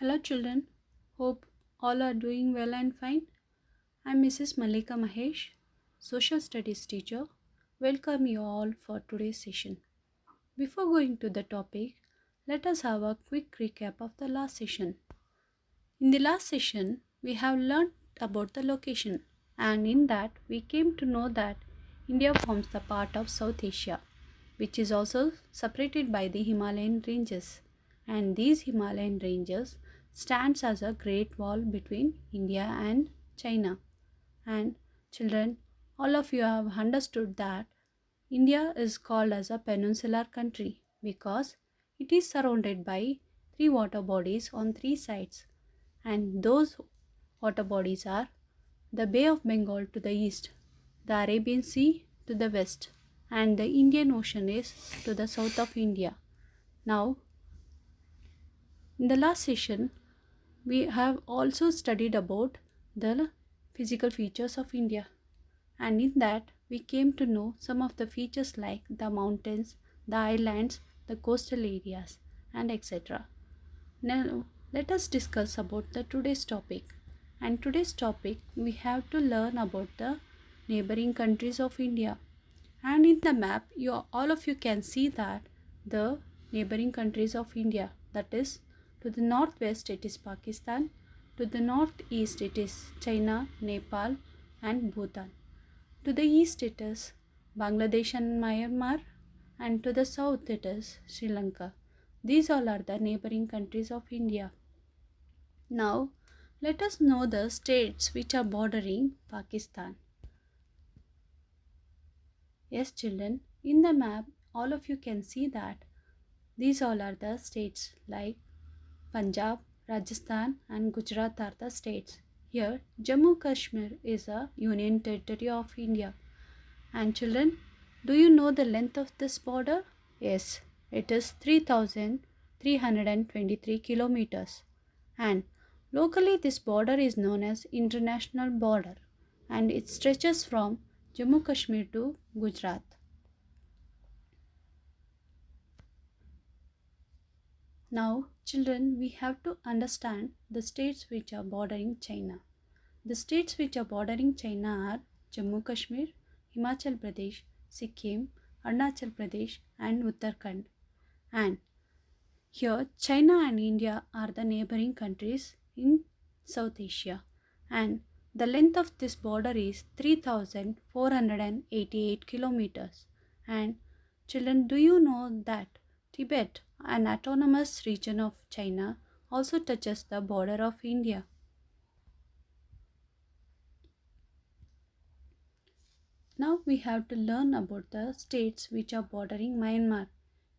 Hello, children. Hope all are doing well and fine. I'm Mrs. Malika Mahesh, Social Studies teacher. Welcome you all for today's session. Before going to the topic, let us have a quick recap of the last session. In the last session, we have learned about the location, and in that, we came to know that India forms the part of South Asia, which is also separated by the Himalayan ranges. And these Himalayan ranges stands as a great wall between India and China. And children, all of you have understood that India is called as a peninsular country because it is surrounded by three water bodies on three sides, and those water bodies are the Bay of Bengal to the east, the Arabian Sea to the west, and the Indian Ocean is to the south of India. Now, in the last session, we have also studied about the physical features of India, and in that, we came to know some of the features like the mountains, the islands, the coastal areas, and etc. Now, let us discuss about the today's topic. And today's topic we have to learn about the neighboring countries of India. And in the map, all of you can see that the neighboring countries of India, that is, to the northwest it is Pakistan, to the northeast it is China, Nepal, and Bhutan. To the east it is Bangladesh and Myanmar, and to the south it is Sri Lanka. These all are the neighboring countries of India. Now, let us know the states which are bordering Pakistan. Yes, children, in the map, all of you can see that these all are the states like Punjab, Rajasthan, and Gujarat are the states. Here, Jammu Kashmir is a union territory of India. And children, do you know the length of this border? Yes, it is 3,323 kilometers. And locally, this border is known as International Border, and it stretches from Jammu Kashmir to Gujarat. Now, children, we have to understand the states which are bordering China. The states which are bordering China are Jammu Kashmir, Himachal Pradesh, Sikkim, Arunachal Pradesh, and Uttarakhand. And here, China and India are the neighboring countries in South Asia. And the length of this border is 3,488 kilometers. And children, do you know that Tibet, an autonomous region of China, also touches the border of India? Now we have to learn about the states which are bordering Myanmar.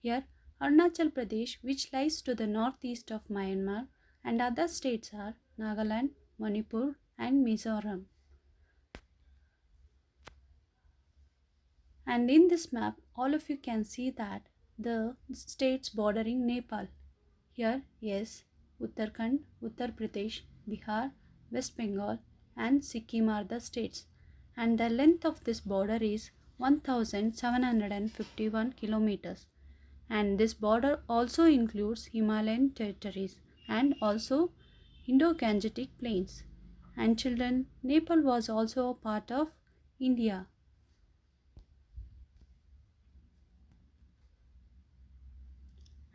Here, Arunachal Pradesh, which lies to the northeast of Myanmar, and other states are Nagaland, Manipur, and Mizoram. And in this map, all of you can see that the states bordering Nepal. Here, yes, Uttarakhand, Uttar Pradesh, Bihar, West Bengal, and Sikkim are the states. And the length of this border is 1751 kilometers. And this border also includes Himalayan territories and also Indo-Gangetic plains. And children, Nepal was also a part of India.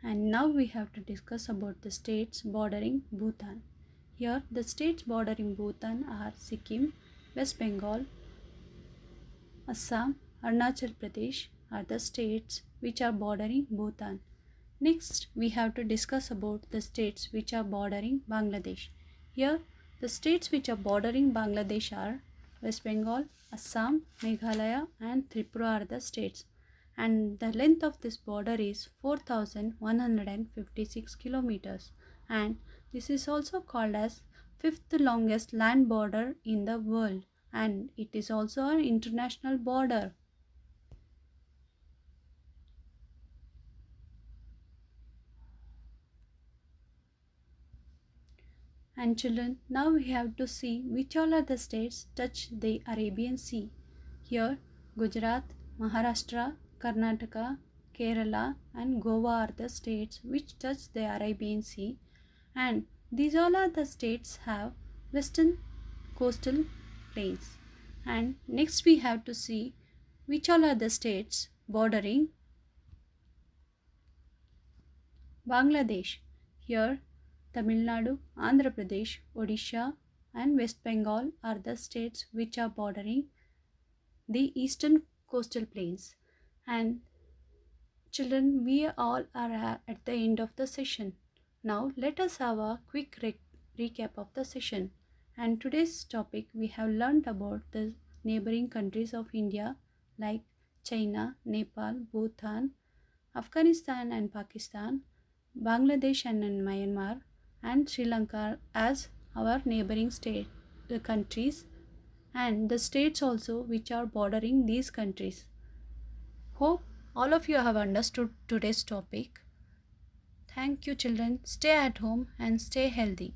And now we have to discuss about the states bordering Bhutan. Here, the states bordering Bhutan are Sikkim, West Bengal, Assam, Arunachal Pradesh are the states which are bordering Bhutan. Next, we have to discuss about the states which are bordering Bangladesh. Here, the states which are bordering Bangladesh are West Bengal, Assam, Meghalaya, and Tripura are the states. And the length of this border is 4,156 kilometers. And this is also called as fifth longest land border in the world. And it is also an international border. And children, now we have to see which all other states touch the Arabian Sea. Here, Gujarat, Maharashtra, Karnataka, Kerala, and Goa are the states which touch the Arabian Sea. And These all are the states have western coastal plains. And next we have to see which all are the states bordering Bangladesh. Here Tamil Nadu, Andhra Pradesh, Odisha and West Bengal are the states which are bordering the eastern coastal plains. And children, we all are at the end of the session. Now let us have a quick recap of the session. And today's topic we have learned about the neighboring countries of India like China, Nepal, Bhutan, Afghanistan and Pakistan, Bangladesh and Myanmar, and Sri Lanka as our neighboring state countries, and the states also which are bordering these countries. Hope all of you have understood today's topic. Thank you, children. Stay at home and stay healthy.